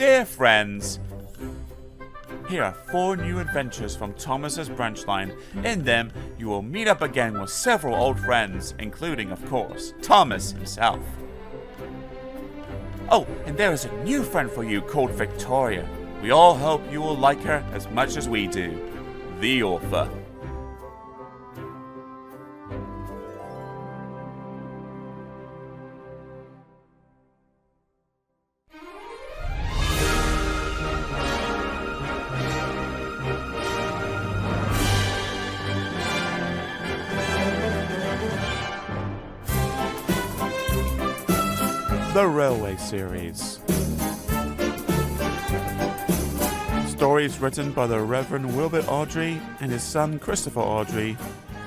Dear friends, here are 4 new adventures from Thomas's branch line. In them, you will meet up again with several old friends, including, of course, Thomas himself. Oh, and there is a new friend for you called Victoria. We all hope you will like her as much as we do. The author. The Railway Series. Stories written by the Reverend Wilbert Awdry and his son Christopher Awdry.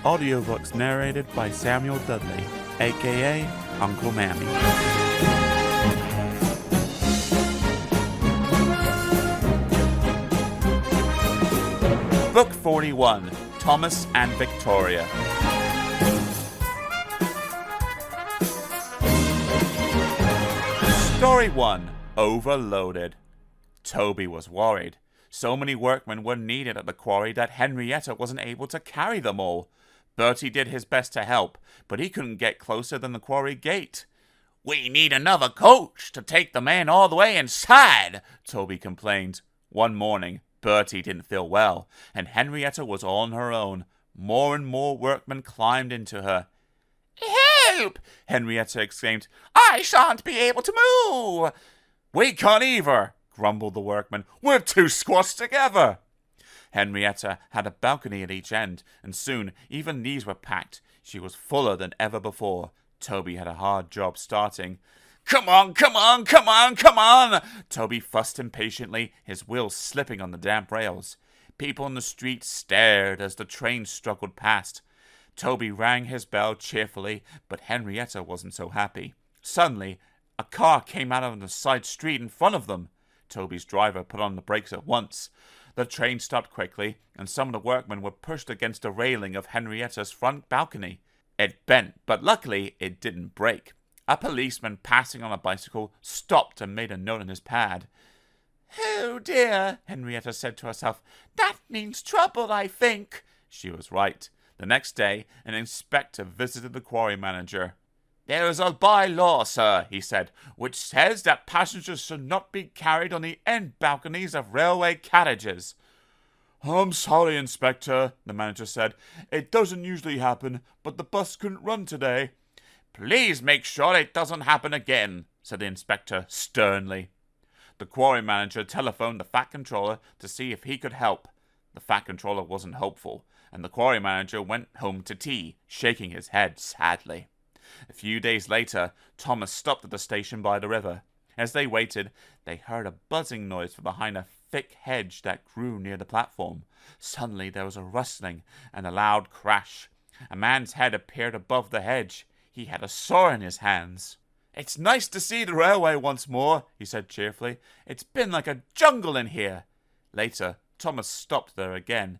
Audiobooks narrated by Samuel Dudley, aka Uncle Mammy. Book 41, Thomas and Victoria. Story 1, Overloaded. Toby was worried. So many workmen were needed at the quarry that Henrietta wasn't able to carry them all. Bertie did his best to help, but he couldn't get closer than the quarry gate. "We need another coach to take the men all the way inside," Toby complained. One morning, Bertie didn't feel well, and Henrietta was all on her own. More and more workmen climbed into her. "Help!" Henrietta exclaimed. "I shan't be able to move." "We can't either," grumbled the workman. "We're too squashed together." Henrietta had a balcony at each end, and soon even these were packed. She was fuller than ever before. Toby had a hard job starting. "Come on, come on, come on, come on!" Toby fussed impatiently, his wheels slipping on the damp rails. People in the street stared as the train struggled past. Toby rang his bell cheerfully, but Henrietta wasn't so happy. Suddenly, a car came out of the side street in front of them. Toby's driver put on the brakes at once. The train stopped quickly, and some of the workmen were pushed against the railing of Henrietta's front balcony. It bent, but luckily it didn't break. A policeman passing on a bicycle stopped and made a note on his pad. "Oh dear," Henrietta said to herself. "That means trouble, I think." She was right. The next day, an inspector visited the quarry manager. "There is a by-law, sir," he said, "which says that passengers should not be carried on the end balconies of railway carriages." "I'm sorry, Inspector," the manager said. "It doesn't usually happen, but the bus couldn't run today." "Please make sure it doesn't happen again," said the inspector sternly. The quarry manager telephoned the Fat Controller to see if he could help. The Fat Controller wasn't hopeful, and the quarry manager went home to tea, shaking his head sadly. A few days later, Thomas stopped at the station by the river. As they waited, they heard a buzzing noise from behind a thick hedge that grew near the platform. Suddenly there was a rustling and a loud crash. A man's head appeared above the hedge. He had a saw in his hands. "It's nice to see the railway once more," he said cheerfully. "It's been like a jungle in here." Later, Thomas stopped there again.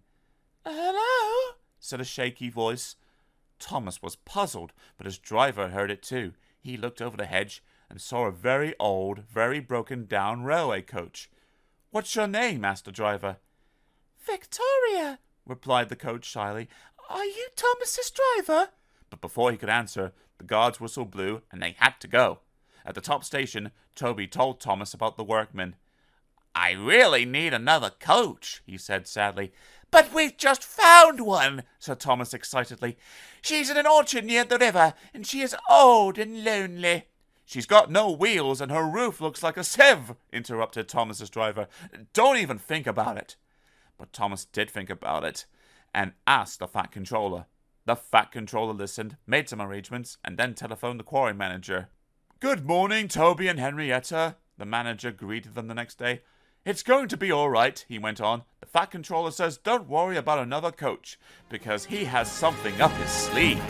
"Hello?" said a shaky voice. Thomas was puzzled, but his driver heard it too. He looked over the hedge and saw a very old, very broken-down railway coach. "What's your name?" asked the driver. "Victoria," replied the coach shyly. "Are you Thomas's driver?" But before he could answer, the guard's whistle blew and they had to go. At the top station, Toby told Thomas about the workmen. "I really need another coach," he said sadly. "But we've just found one," said Thomas excitedly. "She's in an orchard near the river, and she is old and lonely." "She's got no wheels, and her roof looks like a sieve," interrupted Thomas's driver. "Don't even think about it." But Thomas did think about it, and asked the Fat Controller. The Fat Controller listened, made some arrangements, and then telephoned the quarry manager. "Good morning, Toby and Henrietta," the manager greeted them the next day. "It's going to be all right," he went on. "The Fat Controller says don't worry about another coach, because he has something up his sleeve."